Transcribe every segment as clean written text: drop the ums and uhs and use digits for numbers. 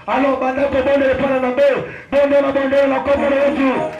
Alors, maintenant, que bon est pas dans la baie, bon de la comme on est dessus.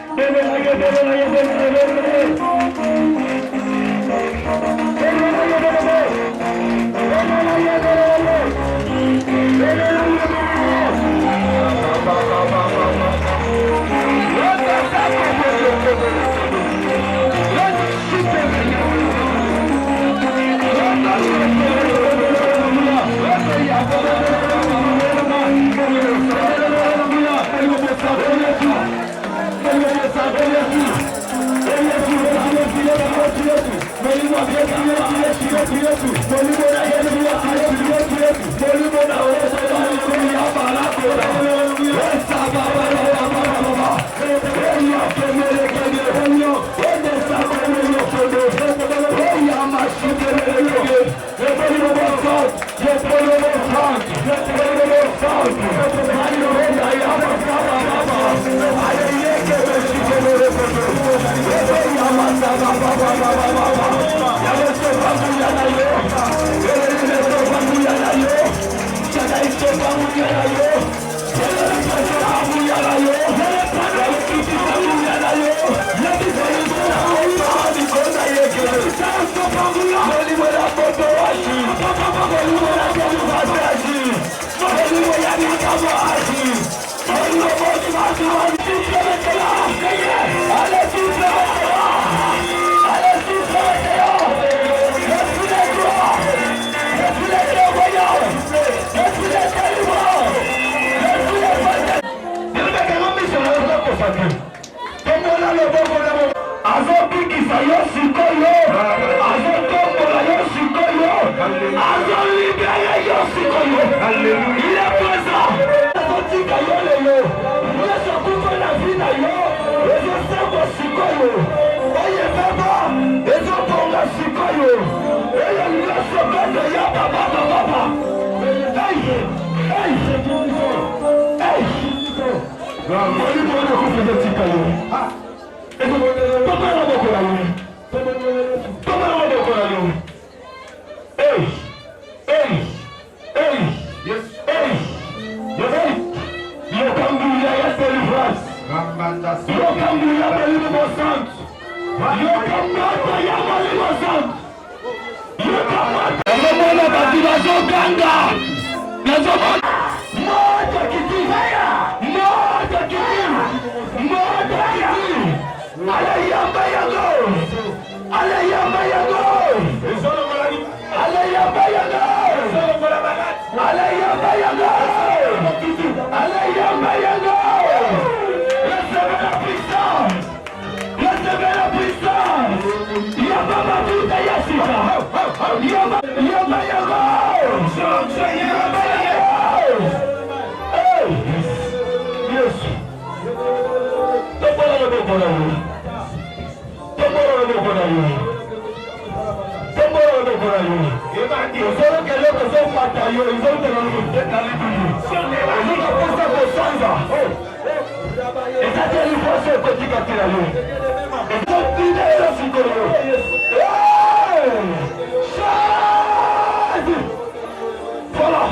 Voilà.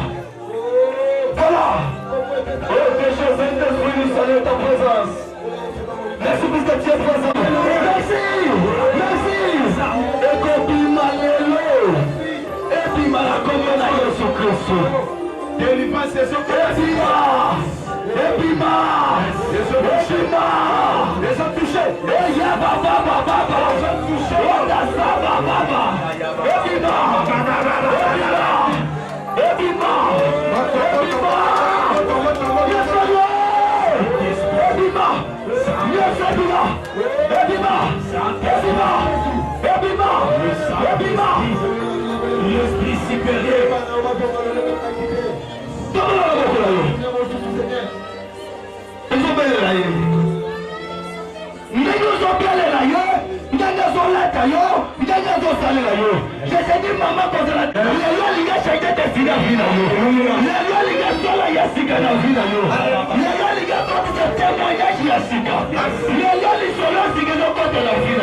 Voilà. Oh, que je Saint-Esprit, nous saluons ta présence. Merci pour ce que tu es présent. Merci. Merci. Et copie malelo. Et puis malakomo na Jésus Christ. Délivrance Jésus Christ. Et puis les gens touchés. Et ya baba baba. Les gens touchés. Oh da sa baba. Et puis l'esprit supérieur. Je te dis maman contre la terre. Les gars chacun décide à vie. Les gars sont là, il y a six gars dans la vie. Les gars contre ce témoignage, il y a six gars. Les gars, ils sont là, c'est que nous contre la vie.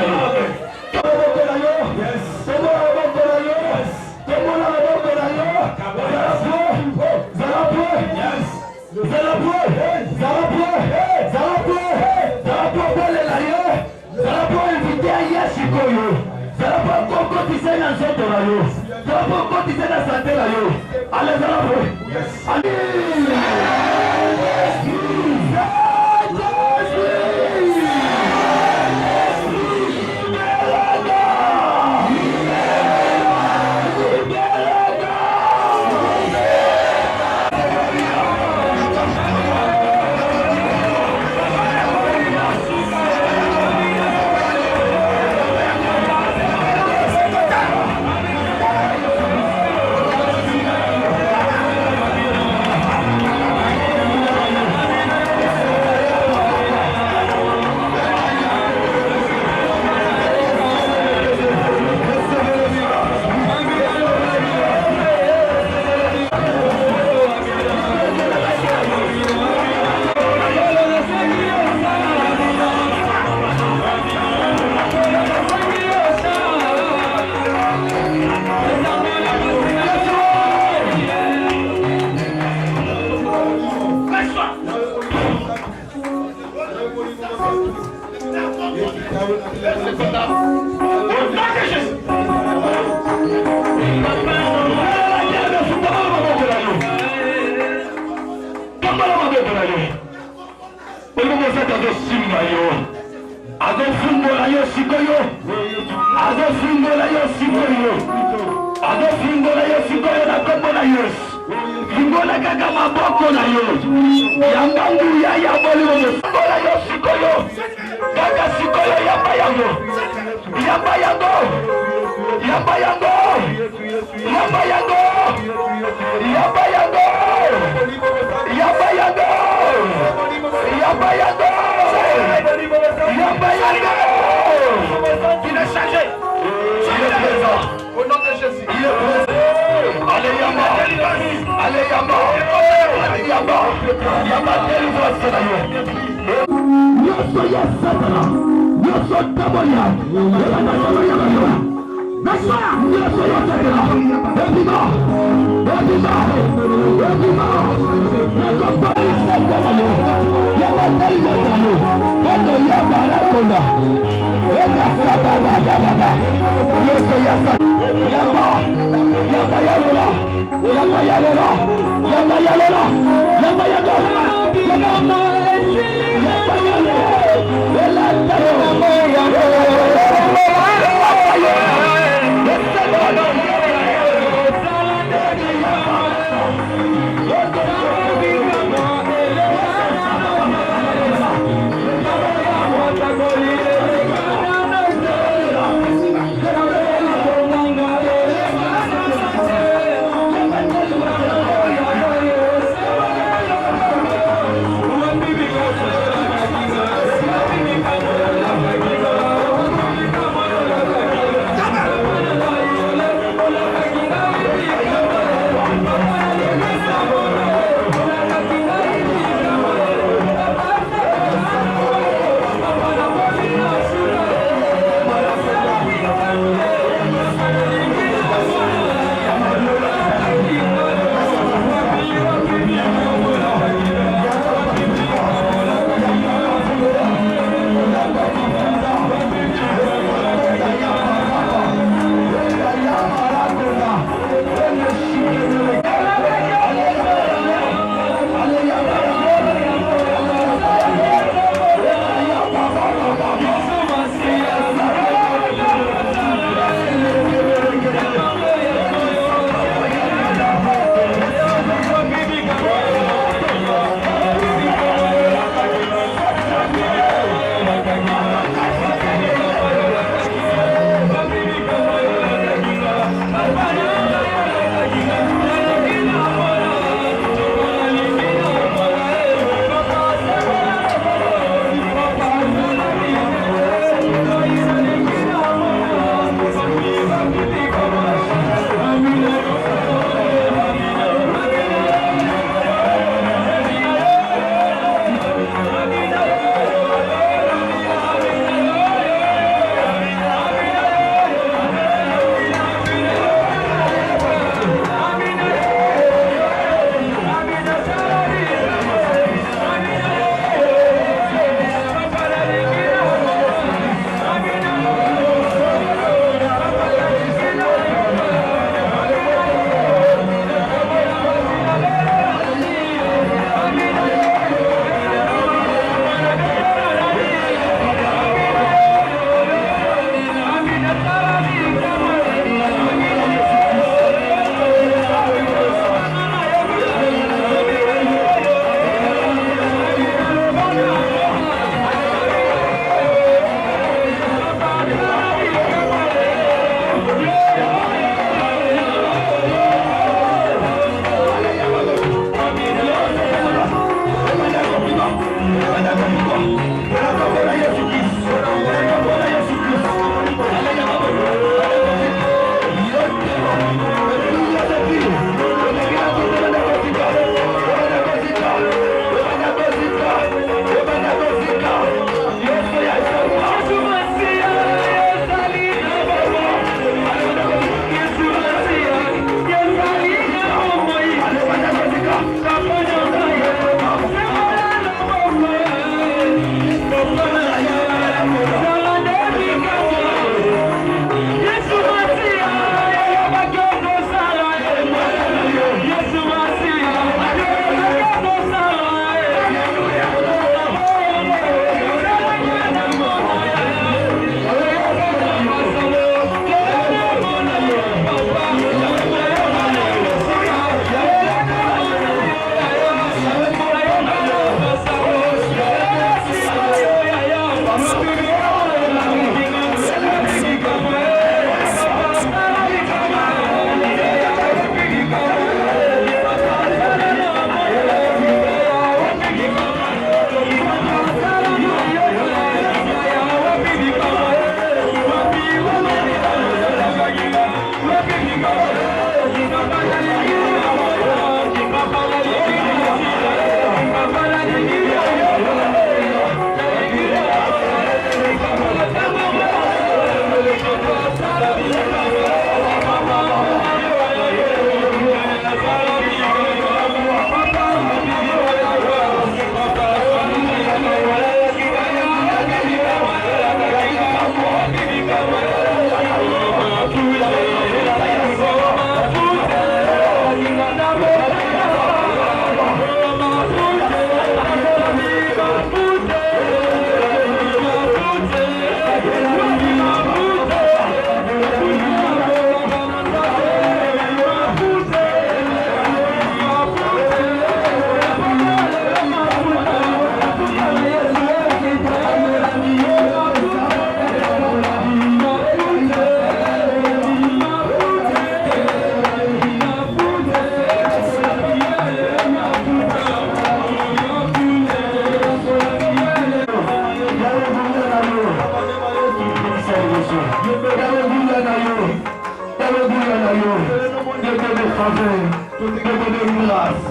faveur, Dieu de grâce,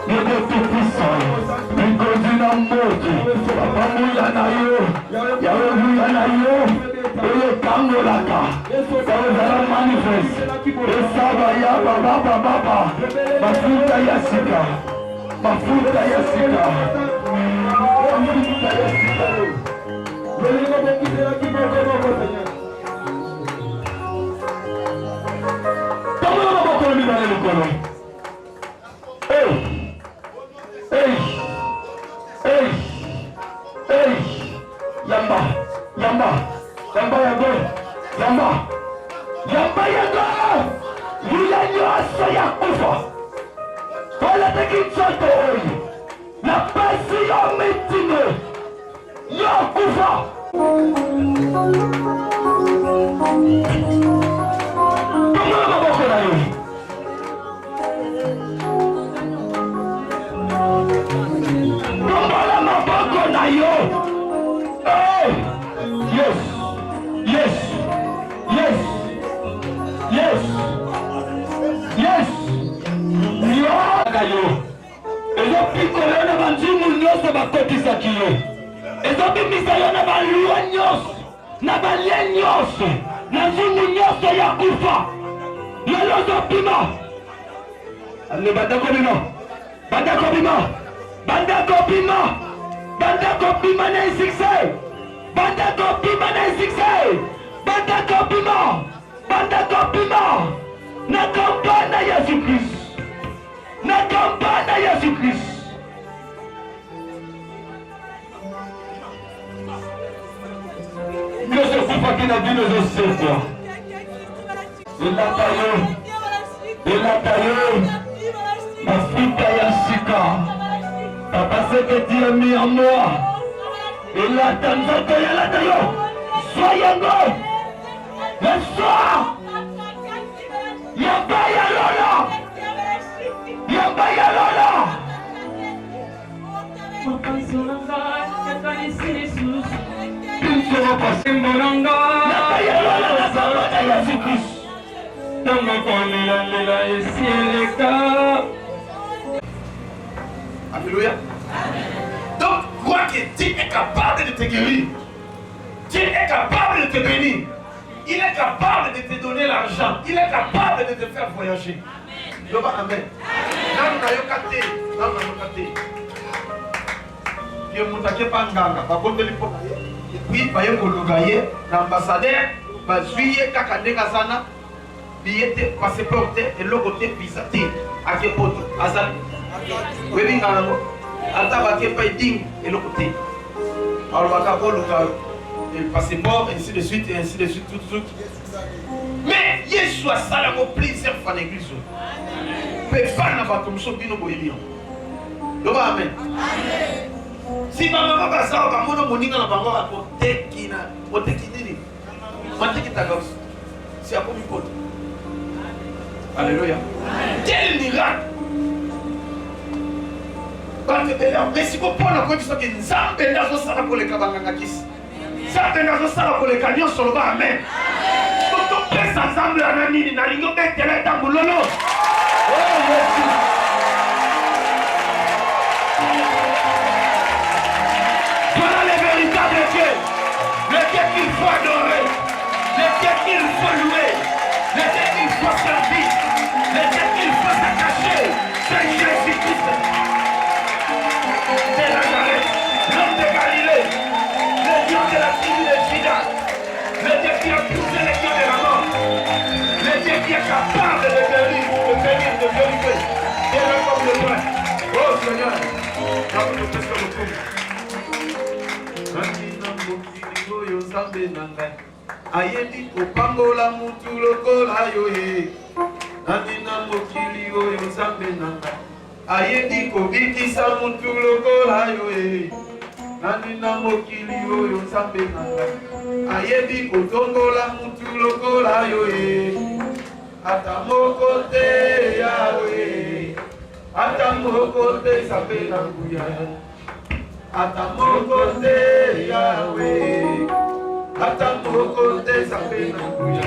Dieu de tout-puissant, il conduit dans le monde, Papa Mouyanayo, Yahweh Mouyanayo, et le Tangolaka, ça va manifester, et ça va ya baba baba, Mafuta Yasika, Mafuta Yasika, Mafuta Yasika. Yamba yago, yule nyoso ya kufa, wala tekichoto na pasi ya mitime ya kufa. Kama maboko na yo. Kama maboko na yo. Hey, yes, yes, yes, yes, yes. Yo kayo. Ezo pikolo na banjimu nyoso bakotisa kiyo. Ezo bimisa yo na baluwa nyoso, na balye nyoso, na njimu nyoso ya kufa. Lelo zo pima. Ale bandako bima. Bandako bima. Bandako bima. Bandako bima na isikse. Bandako bima na isikse. Bandako bima. Bandako bima. Na kampana Yesu Kristo. Na kampana Yesu Kristo. Yesu kufa kina vino zote kwa. Elatayo. Mafuta ya shika. Papa ce que tu as mis en moi. Elata nzoto ya latayo. Soyango. Le soir. Yabaya Lola. Yabaya Lola. Ils seront passés mon langage. Yabaya Lola na sabata ya Jésus. Dans mon corps, les cieux, les cas. Alléluia. Donc, crois que Dieu est capable de te guérir. Dieu est capable de te bénir. Il est capable de te donner l'argent. Il est capable de te faire voyager. Amen. Amen. L'ambassadeur va juillet kakandekazana billet passeport et le côté visa à quel point azali oui ata bakepa ding et le côté alors le passeport ainsi de suite et ainsi de suite tout. Mais Yeshua salamo plusieurs fois l'église mais pas na bato msobino boyebio loba amen. Si maman va ça va mono moninga na bango ba kotekina nini mateki tagaus si apo mikoto. Alléluia. Quel miracle. Mais si vous prenez encore ça que Nzambe ndazo sala pour les kabanga kisi. Nzambe ndazo sala pour les canyon sur le bas amen. Tout pèse ensemble à nani na lingo betela tambulolo. Oh Jésus. Voilà les véritables dieux. Le Dieu qu'il faut adorer. Le Dieu qu'il faut louer. Le Dieu qu'il faut servir. Le Dieu qu'il faut s'attacher. C'est Jésus-Christ. De Nazareth, l'homme de Galilée, le Dieu de la tribu de Juda, le Dieu qui a poussé les dieux de la mort, le Dieu qui est capable de bénir, de délivrer. Dieu est comme le loin. Oh Seigneur, nous nous faisons le coup. Ayebi kopangola mutu lokola yoye Nandina mokili oyo Nzambe nanga Ayebi kobikisa mutu lokola yoye Nandina mokili oyo Nzambe nanga Ayebi kotongola mutu lokola yoye Ata moko te Yahweh Ata moko te Nzambe nanguya Ata moko te Yahweh Ata moko te Nzambe nanguya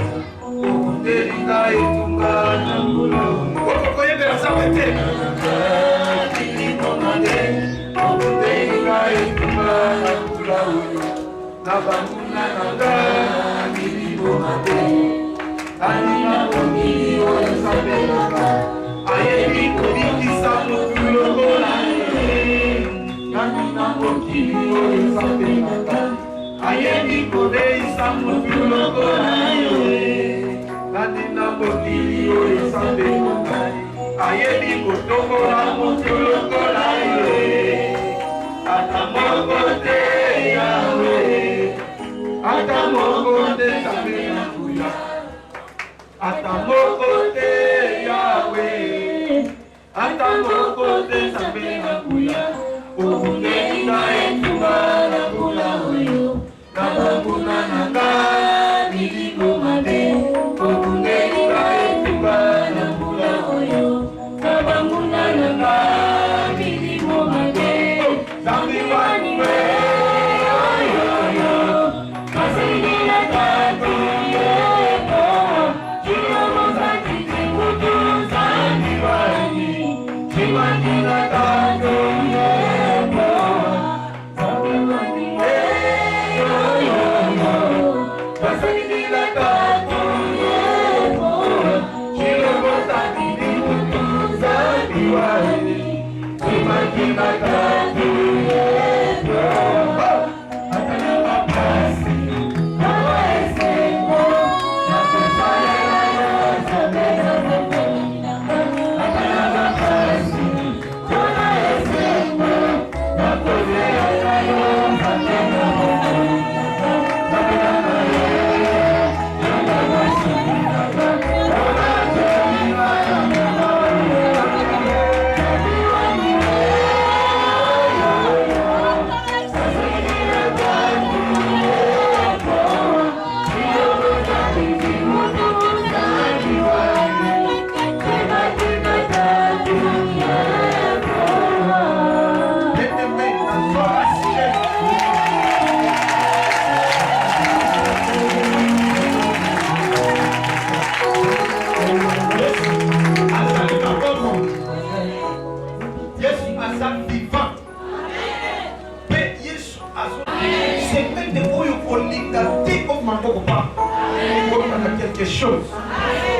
Quelque chose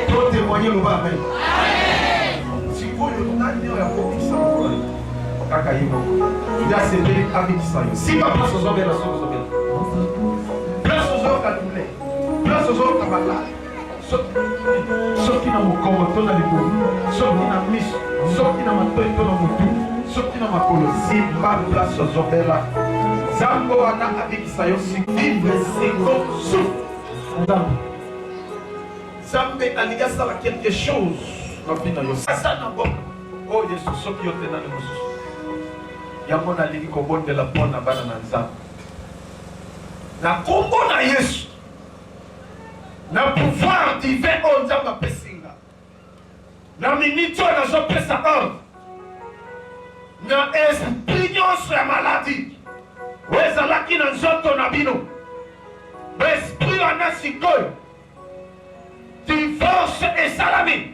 pour témoigner le bas. Si vous le n'avez pas compris ça, il y a ces délits avec ça. Si ma place aux hommes, place aux hommes à douleur, place aux hommes à malade. Ceux qui n'ont pas combattu dans les coups, ceux qui n'ont mis, ceux qui n'ont pas fait dans mon tout, ceux qui n'ont pas connu. Si ma place aux hommes là, Zambo Ana avec ça, si vivre c'est comme souffle. Zambe aliga sala quelque chose na bina yo sasa na bon oh Yesu soki yote na mosusu yango na lingi kobondela pona bana na Nzambe na kombo na Yesu na pouvoir divin o Nzambe apesinga na minute na zo pesa ordre na esprit nyonso ya maladie wezalaki na nzoto na bino esprit wana sikoyo divorce et salami.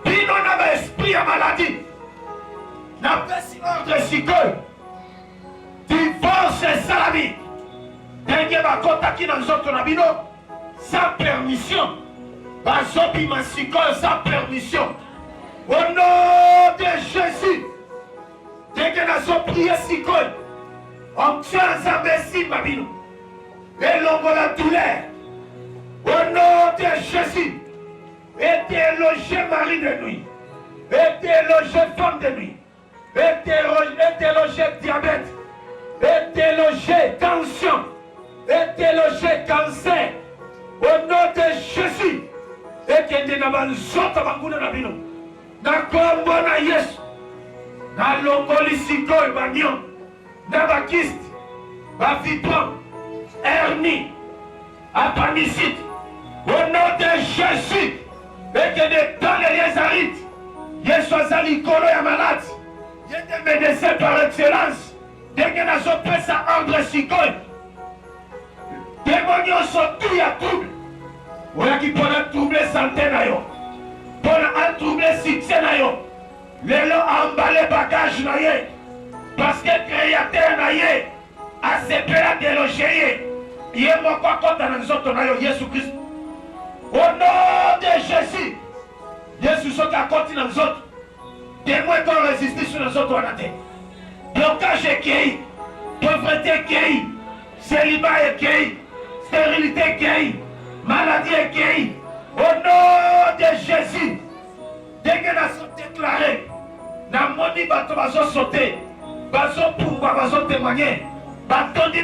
Bino n'a esprit à maladie. N'a pas si ordre sikol. Divorce et salami. Dengue bakota ki dans autres nabino sans permission. Bazobi masikol sans permission. Au nom de Jésus. Dengue na so prier sikol. On tient Zambesi babino. Et l'ombre la douleur. Au nom de Jésus, était logé mari de nuit, était logé femme de nuit, était logé diabète, était logé tension, était logé cancer. Au nom de Jésus, et que de n'avanzota bakuna na bino, na kombo na Yesu, na longoli sikoy banyon, na bakiste, bafipon, hernie, appendicite. Au nom de Jésus, et que dans les Lézarites, Yesu azali kolo ya malade, il y a des médecins par excellence, dès que nous avons fait ça ordre sikoy, démonios sont tout ya trouble, oyaki mpona trouble santé na yo, mpona atrouble succès na yo, lelo emballé bagage na ye, parce que créateur na ye asepela déloger ye, ye moko akota na nzoto na yo Yesu Christ. Au nom de Jésus, Yesu soki akoti na nzoto, témoin qu'on résiste sur nzoto wana te. Blocage ekei, pauvreté ekei, célibat ekei, stérilité ekei, maladie ekei. Au nom de Jésus, dès que nous sommes déclarés, nous avons sauté, nous avons témoigné, nous avons dit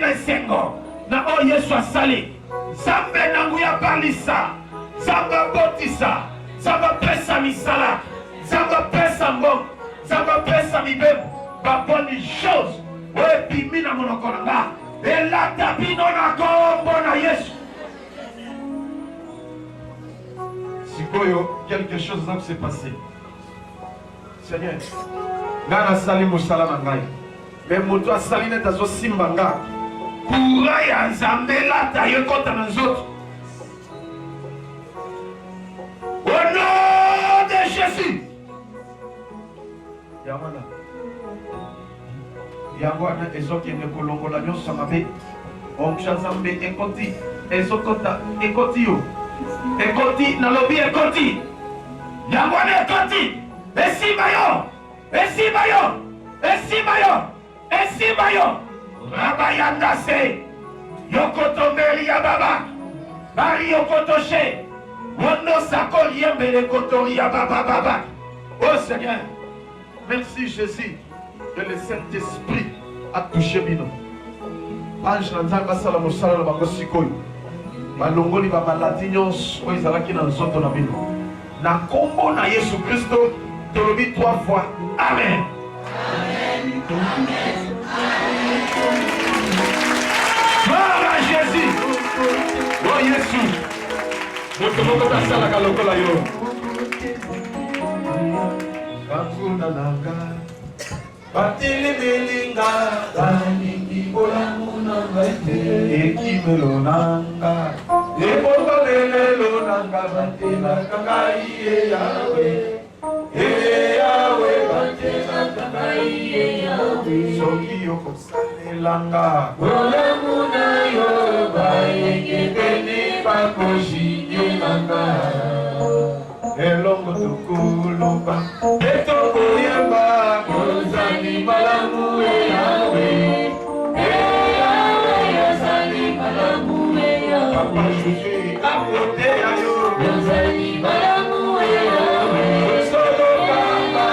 na o Yesu asali, Zambe nanguya balisa, Zamba botisa, Zamba pesa misala, Zamba pesa mbong, Zamba pesa mibem, ba bonne chose, ouais pimi na monokonanga, et la tabino na kombo na Yesu. Sikoyo, quelque chose s'est passé. Seigneur, Nana sali musala mangai. Mais moto asali neta zo simbanga. Kura ya Nzambe lata yekota na nzoto. Au nom de Jésus. Yamana. Yangwana ezoki nekolongola nyonso mabe. Omsha Nzambe ekoti. Ezokota ekoti yo. Ekoti nalobi ekoti. Yangwana ekoti. Esimayo. Esimayo. Esimayo. Esimayo. Rabayanda se. Yokoto meri ya baba. Bari yokoto she. Wono sako yembele koto ya baba baba. Oh Seigneur. Merci Jésus. Que le Saint-Esprit a touché Bino. Ange na Nzambe asala mosala na bango sikoyo. Balongoli ba maladi nyonso oyo ezalaki na nzoto na Bino. Na kombo na Yesu Kristo tolobi 3 fois. Amen. Amen. Gloire à Jésus. Oh Jésus. Moto moko tasalaka lokola yo. Bakunda nanga. Batili belinga. Baningi bolamu nanga ete. Ekimelo nanga. Eboto lelelo nanga. Batela kangai Yahweh. Yahweh batela kangai Yahweh. Soki yoko salelanga. Bolamu na yo bayenge beni bakoshi yelanga. Elongo tukuluba. Etoko yemba. Ozali malamu Yahweh. Yahweh ozali malamu Yahweh. Papa Jésus apote ayo. Ozali malamu Yahweh. Solo kamba.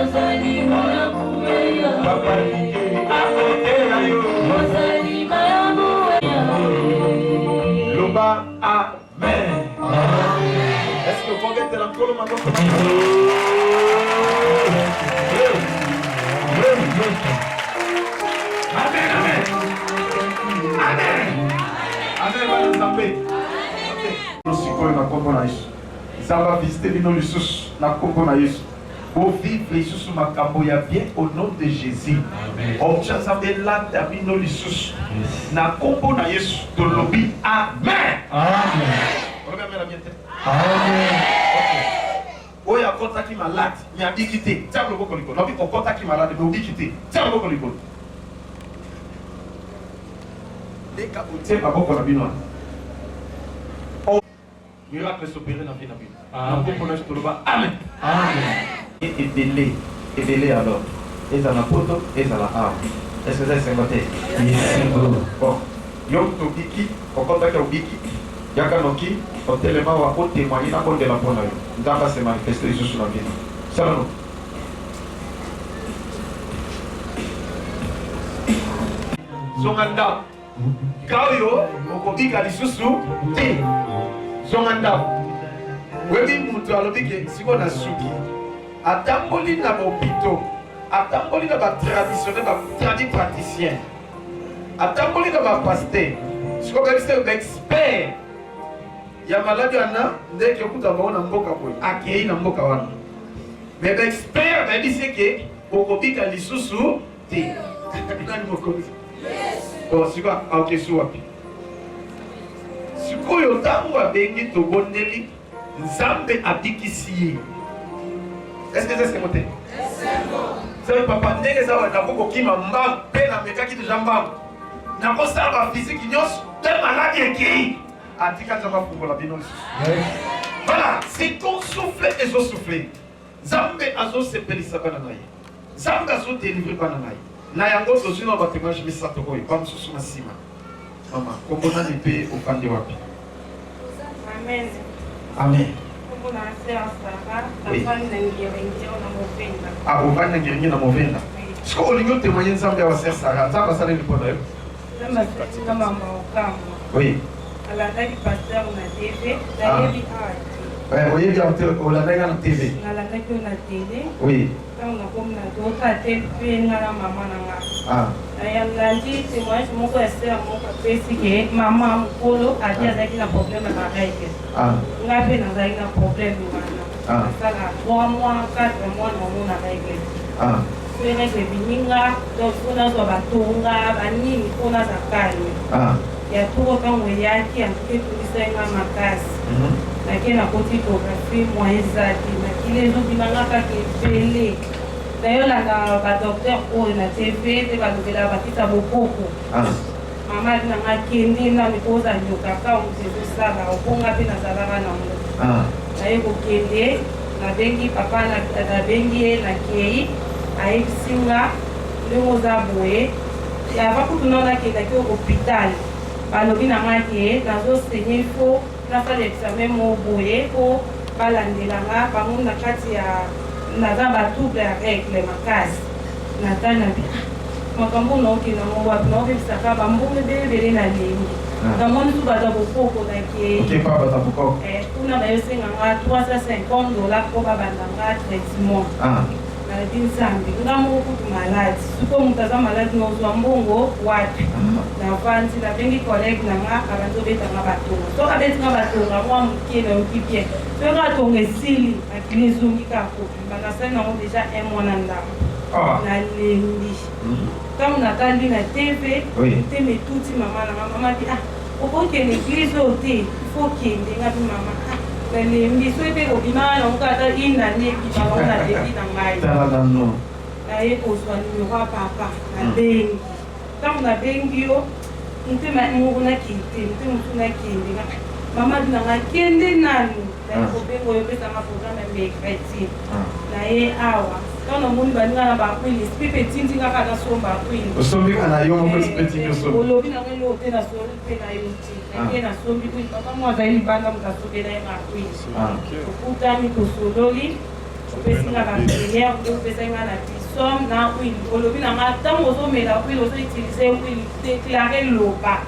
Ozali malamu Yahweh. Papa Jésus apote ayo. Ozali malamu Yahweh. Loba amen. Est-ce que vous pouvez être encore le moment? Amen, amen. Amen. Amen, Amen. Nzambe. Sikoyo na kombo na Yesu. Nzamba visite bino lisusu na kombo na Yesu. Pour vivre lisusu makambo ya bien au nom de Jésus. Omcha Nzambe lata bino lisusu na kombo na Yesu tolobi amen. Amen. Amen. Oya kota ki malade, mi abikite. Tiens le boko liko. Nobi kota ki malade, mi abikite. Tiens le boko liko. Deka otie baboko na bino. Oh, miracle s'opérer na vie na bino. Na boko na toloba amen. Amen. Et délai alors. Ezala poto, ezala arme. Est-ce que c'est singoté? Bon. Yom to biki, okota ki obiki. Yaka noki, otelema wa o témoigner na bonde la pona yo. Ndamba se manifester sur la vie. Salano. Zonganda. Kaoyo, okobika lisusu te. Zonganda. Webi mutu alobike siko na suki. Atamboli na bopito. Atamboli na ba traditionnel, ba tradit praticien. Atamboli na ba pasteur. Siko kabisa ba expert. Ya maladi wana ndeke kuta baona mboka boy akei na mboka wana mais ba expert ba diseke okobika lisusu te nani mokozi yes bon siko auke suwapi sikoyo ntango abengi tobondeli nzambe abikisi ye. Est-ce que c'est côté? C'est papa ndenge za wana koko kima mbamu pe na mekaki déjà mbamu na kosala ba physique nyos te maladi ekei atika nzamba fungola bino. Voilà, c'est ton souffle et zo souffle. Nzambe azo sepelisa bana na ye. Nzambe azo délivrer bana na ye. Na yango tozwina ba témoignage misato koyo pa mosusu na sima. Mama, kombona ni pe ofandi wapi? Amen. Amen. Oui. Ah, vous venez de gagner dans mon vin. Est-ce que vous avez témoigné de ça à Sœur Sarah? Ça va s'aller le bonheur. Oui. À la taille du pasteur, on a TV. Oui, vous avez bien, on l'a vu en TV. On a vu en télé. Oui. On a comme la TV, on a maman. Ah. On a dit, c'est moi, je m'en vais mon papa, c'est maman, Polo, a dit avec un problème à la règle. Ah. On a fait un problème. Ah. Ça a 3 mois, 4 mois, on a réglé. Ah. C'est vrai que Bininga, donc on a sur Batonga, Bani, on a sa calme. Ah. Il y a tout autant où il y a qui a tout ça dans ma casse. Qui est la photographie, moi, qui les autres, qui est belé. D'ailleurs, la docteur au la TV, c'est la nouvelle bâtisse à beaucoup. Maman n'a kendi na mikoza nyoka ka mzee sana oponga pe na salama na ngo. Na yeko kende na bengi papa na bengi na kei ai singa le moza boye ya va kutunona kenda ke hôpital. Balobi na ngaki na zo senye fo na fa l'examen mo boye ko balandela nga bango na kati ya na za ba trouble ya règle makasi. Na tana bi makambo noki na mo wapi na obisaka bambunge bebele na lengi na moni tu bata bokoko na ke OK pas bata bokoko kuna ba yosenga nga $350 ko babanda nga traitement na dinsambi ngamo kutu maladi suko mutaza maladi no zwa mbongo wapi na vanti na bengi collègue na nga abanzo beta nga batonga so abeti nga batonga mwa mukene okipie so nga tonga sili akili zungi ka ko bana sana ngo déjà un mois na ndako na lendi comme on attend na TV te me tuti mama dit ah faut que l'église ôté il faut qu'il ndenga bi mama na lendi so ete ko bimana on ka ta ina ne bi ba on a debi na ngai tala no na ye ko so ni wa papa na bengi comme na bengi yo nte ma mo na kite nte mo na kende mama dina nga kende nanu na ko bengo yo pesa ma programme me chrétien na ye awa quand on moni bani na ba kwili spipe tinti nga ka somba kwili osombi kana yo mo spipe tinti osombi olobi na ngelo te na so pe na yo ti na ye na sombi kwili papa mo za ili banda mtasobe na ma kwili okutami to sololi opesi nga ba prière opesi nga na bisom na kwili olobi na nga tango zo mela kwili ozo utiliser kwili déclarer loba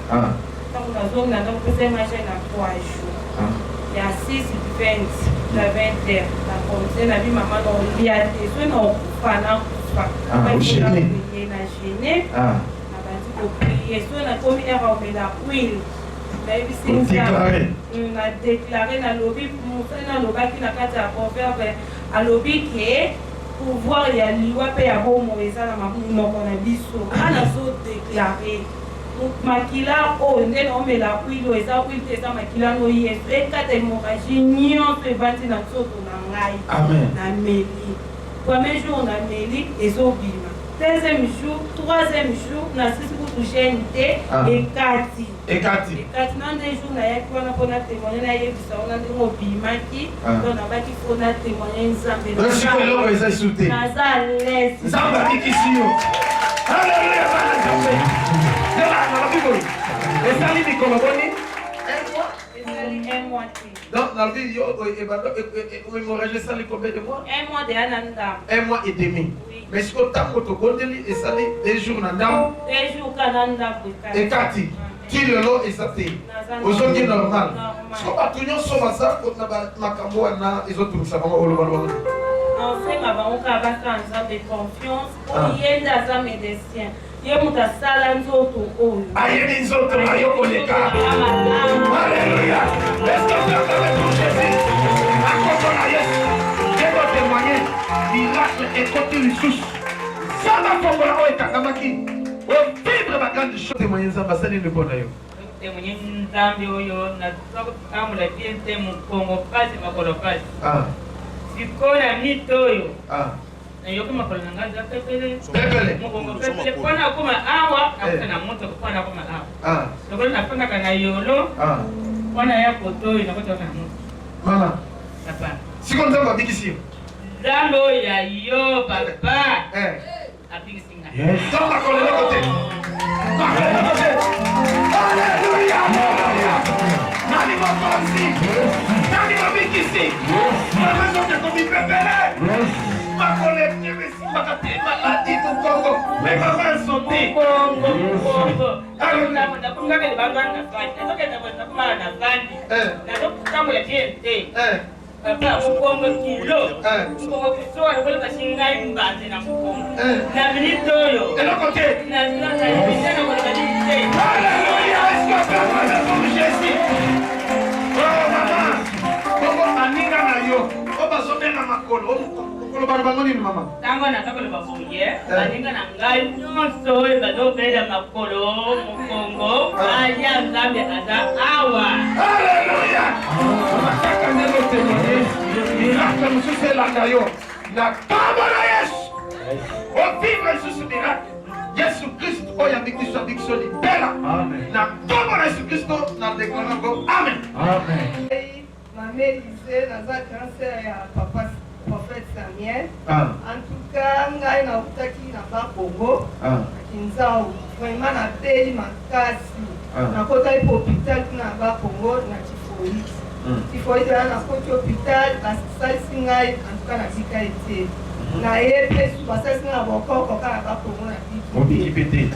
tango na zo na donc opesi nga chaîne na 3 jours il y a 6 20 la 20h la conseil la vie maman dans liate so na kufa na kufa na gêné na bandi ko prier so na komi era o mela kwili na ebisinga na déclarer na lobby na lobaki na kati ya proverbe alobi ke pouvoir ya liwa pe ya bomo eza na monoko na biso ana so déclarer makila oyo nde na omela kwilo eza kwili te eza makila no yesu ekata hémorragie nyonso evandi na nzoto na ngai na meli premier jour na meli ezobima deuxième jour troisième jour na sisi kutu gene te ekati na nde jour nayaki wana mpona témoigne nayebisa wana ndenge obimaki to nabaki mpona témoigne nzambe naza lesi nzambe abikisi yo Alléluia, bana nzambe na bibolo esali mikolo boni un mois donc dans le vie hémorragie esali combien de mois un mois de ananda 1 mois et demi mais si otango tokondeli esali 2 jours na ndambo 2 jours kananda ekati ti lelo eza te ozongi normal siko bato nyonso baza na makambo wana ezotungisa bango olobalobango ensenga bango kaka basala nzambe confiance oye nde aza médecin ye moto asala nzoto oyo ayebi nzoto ayo koleka alleluya jésus akombo na yesu ndenge otémoigne miracle ekoti lisusu sala kombo na oyo ekangamaki ovibre bagrande chose témoigne nzambe asali ndeko na yo témoigner nzambe oyo na tukamula bien mukongo pasi makolo pasi sikola mitoyo na yoki makolo nanga za pepele mukongo pepele kona kuma awa akutana moto kona kuma awa lokolo nafanga kana yolo kona ya kotoyo na kotoka na moto mama hapana siko nzambe abikisi nzambe oyo ya yo papa abikisi nga yes donc makolo loko te Alléluia! Nani mafansi! Nani mabikisi! Mama zote kumipepele! Makole kemesi makatema ati tukongo! Mema sote! Kongo! Napunga ke libanga na fandi. Natoke na kuma na fandi. Natoka kama ya gente. Papa mukongo kilo. Mukongo kusoa kwa kashingai mbanze na mukongo. Na minitoyo. Elokote! Na nina kwa kadite. Alléluia! Est-ce que personne ne peut Jésus? Oh maman! Kongo aninga na yo. Oba zote na makolo. Makolo bana nini mama? Tango na takolo babuye. Aninga na ngai nyonso e bazobeda makolo mukongo. Aya nzambe aza awa. Alléluia! Nataka neno témoigner. Miracle msusu landa yo. Na kama na Yesu. Ovive msusu miracle. Yesu Kristo oya bikiso bikiso libela. Amen. Na kama na Yesu Kristo na déclarer go amen. Amen. Maman disait dans un cancer ya papa prophète Samuel. En tout cas, ngai na utaki na ba Congo. Kinzao vraiment na pays makasi. Na kota ipo hôpital na ba Congo na typhoïde. Typhoïde na kota hôpital basa singai en tout cas na bika ete. Na yepe basa singa boko ko ka ba Congo na biki.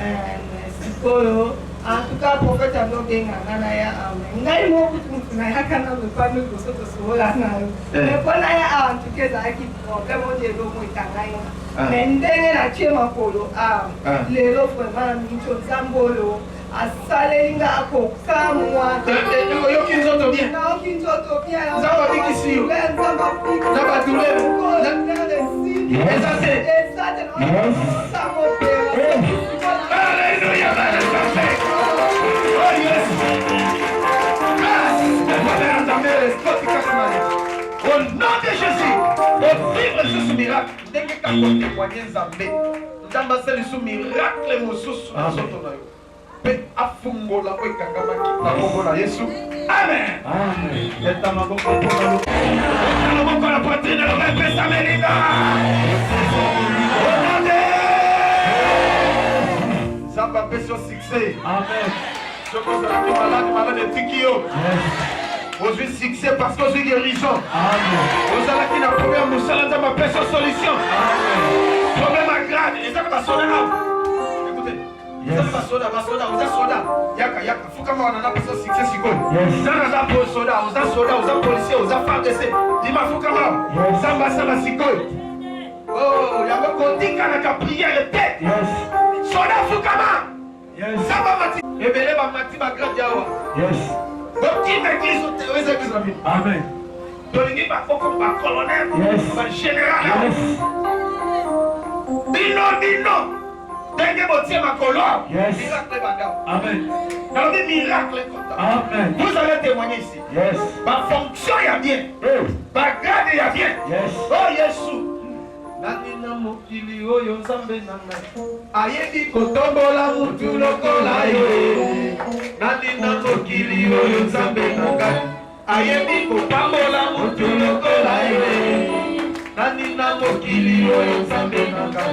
Sikoyo en tout cas prophète anobenga ngana ya amen. Ngai mo kutu na yakana mpano kosoto sola na yo. Mais kona ya en tout cas za ki problème o de lo mo itangai. Mais ndenge na tie makolo lelo vraiment mincho zambolo asalenga akokamwa yo kinzoto bien. Na kinzoto bien. Zaba bikisi yo. Zaba bikisi. Zaba dule. Exacte. Alléluia. Oh yes. Au nom de Jésus, au vivre ce miracle, dès que tu as témoigné Zambé, tu as passé ce miracle, Moussous, pe afungola ko ikangama kitambo na Yesu. Amen. Amen. Leta maboko na poitrine le répète Amerika. Zamba peso succès. Amen. Je pense que malade de Tikio. Aujourd'hui succès parce que j'ai guérison. Amen. Vous allez qui n'a problème nous allons dans ma peso solution. Amen. Problème grave et ça va sonner. Soda, yaka, faut comme on a besoin de succès. Vous avez soda, vous avez policier, vous avez femme d'essai. Dis-moi, faut comment ça va, oh, il y a un côté qui a prière tête. Soda, faut comment ça va, et belé va mati ma grande yawa. Donc, qui m'église aux églises. Amen. Donc, il va faut comme un colonel, un général. Dino. Denge botie makolo. Miracle bagao. Amen. Dans des miracles comme ça. Amen. Vous allez témoigner ici. Yes. Ma fonction y a bien. Ma garde y a bien. Yes. Oh Yesu. Nani na mokili oyo nzambe nanga. Ayebi kotombola mutu lokola yo. Nani na mokili oyo nzambe nanga. Ayebi kopambola mutu lokola yo. Nani na mokili oyo nzambe nanga.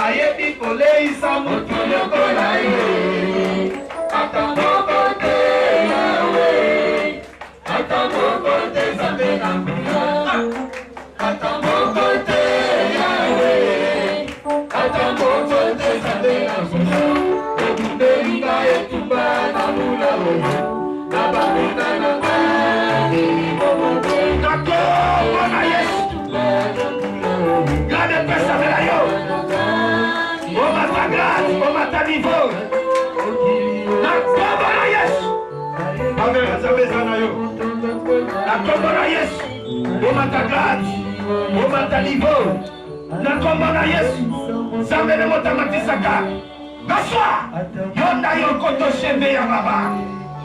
Ayebi koleisa mutu lokola yo. Ata moko te yawe. Ata moko te nzambe nanga. Ata moko te yawe. Ata moko te nzambe nanga. Okubelinga etumba na mula oyo. Na bamuna nanga. Nakoko na Yesu. Grande personne là yo. Oh ma ta grâce, oh ma ta niveau. Na kombo na Yesu. Amen. Nzambe sana yo. Na kombo na Yesu. Oh ma ta grâce, oh ma ta niveau. Na kombo na Yesu. Nzambe ne mota matisaka. Gaswa. Yonda yo koto shembe ya baba.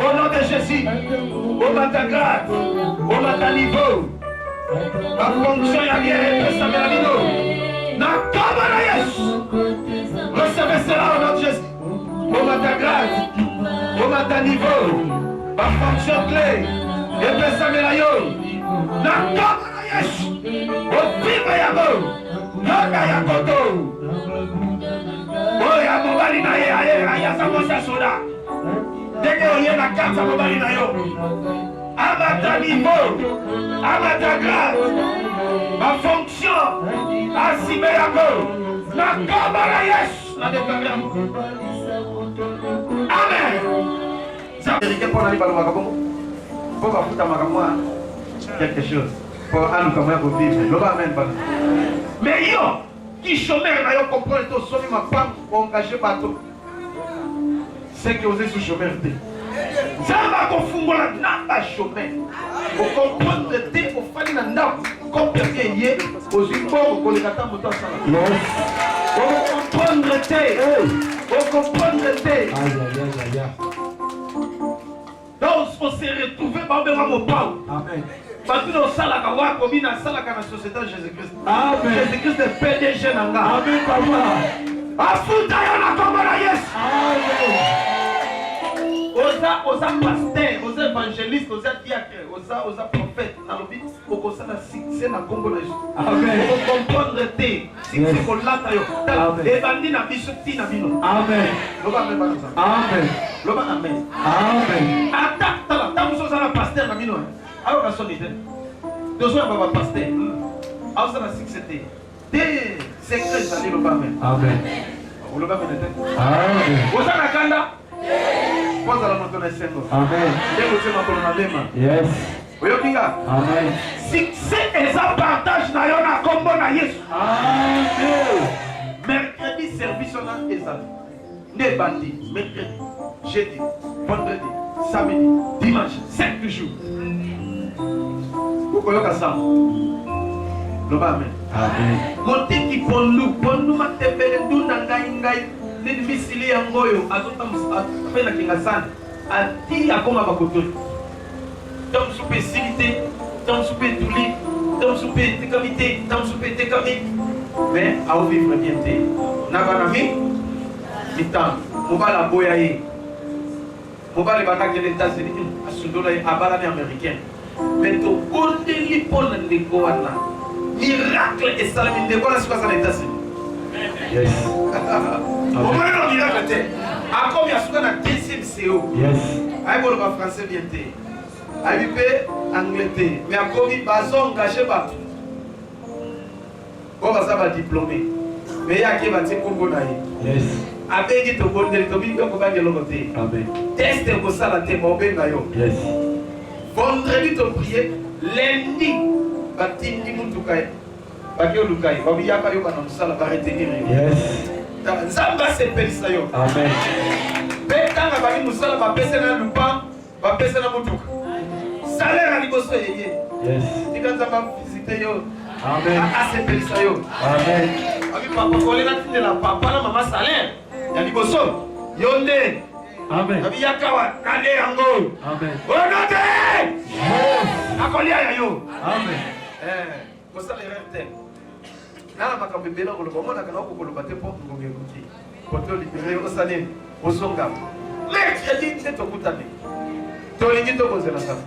Au nom de Jésus, au matin grade, au matin niveau, la fonction y a bien, ça me la vidéo. Recevez cela au nom de Jésus. Au matin grade, au matin niveau, la fonction clé, et ça me la yo. Au vive ya go, yoga ya koto. Oh ya mobali na ye ya samosa soda. Dès on y a la carte à mobali na yo. Amata niveau, amata grade, ma fonction, asime ya go. Na kabara yes, la déclaré. Amen. Ça vérité pour aller par le magasin. Pour pas foutre magasin quelque chose. Pour aller comme un pour vivre. Le amen pas. Mais yo, qui chômeur na yo comprendre to somi ma femme engagé bateau. C'est que vous êtes sous chômeur. Ça va confondre na ba chômeur. Pour comprendre le thé pour faire na ndap comme personne hier aux impôts pour les gata moto ça. Pour comprendre le thé. Pour comprendre le thé. Donc on s'est retrouvé par mon pao. Amen. Parce que nous sommes là, nous sommes la société de Jésus-Christ. Jésus-Christ est PDG. Amen. Osa pasteur, osa évangéliste, osa diacre, osa prophète. Au conseil de succès dans le Congo. Amen. Pour comprendre le thé. Succès pour l'atteindre. Et bandit n'a pas sorti na bino. Amen. Amen. Amen. Amen. Attaque là. Tant que ça la pasteur na bino. Alors la sonité. Deux fois papa pasteur. Alors ça la succès. Des secrets d'aller le bas. Amen. Vous le bas maintenant. Amen. Osa na kanda. Amen. Yes. Amen. Succès et ça partage na yo na kombo na Yesu. Amen. Mercredi service on a ezali. Ne bandi, mercredi, jeudi, vendredi, samedi, dimanche, 5 jours. Pourquoi yoka ça? Amen. Amen. Monte ki pondu matebele nduna ngai. Les misili yangoyo affaire kinga sana ati akoma bakoto tam soupe silité tam soupe douli tam soupe tekavité tam soupe tekavi mais à vivre bien té na bana mi bitam mobala boyaye mobala banaki les États-Unis asudola abala ni américain mais to ondeli pona ndeko wana miracle et salami ndeko la sikosa les États-Unis. Yes. Au moins, on dirait que t'es. Encore, il y a souvent la deuxième CO. Yes. Aïe, bon, le français bien t'es. Aïe, anglais. Mais encore, il va s'engager partout. Bon, ça va diplômer. Mais il y a qui va te comprendre. Yes. Avec qui te comprendre, il y a qui va te Amen. Teste pour ça, la tête, mon ben, yes. Vendredi, tu prier. Lundi, batindi mutukai. Bakio lukai. Babiyaka yo kana musala ba retenir. Yes. Nzamba se pelisa yo. Amen. Betanga bali musala ba pesa na lupa, ba pesa na mutuka. Salaire ali boso yeye. Yes. Tika nzamba visiter yo. Amen. Ase pelisa yo. Amen. Abi papa kolena tindela papa na mama salaire. Ya liboso. Yonde. Amen. Abi yakawa kale yango. Amen. Onote. Yes. Akolia ya yo. Amen. Kosala erreur. Nana makambo ebele koloba kana okoloba te po ngongekuki poto libere osaleni osonga mercredi nde tokutani tolingi tokozela sasa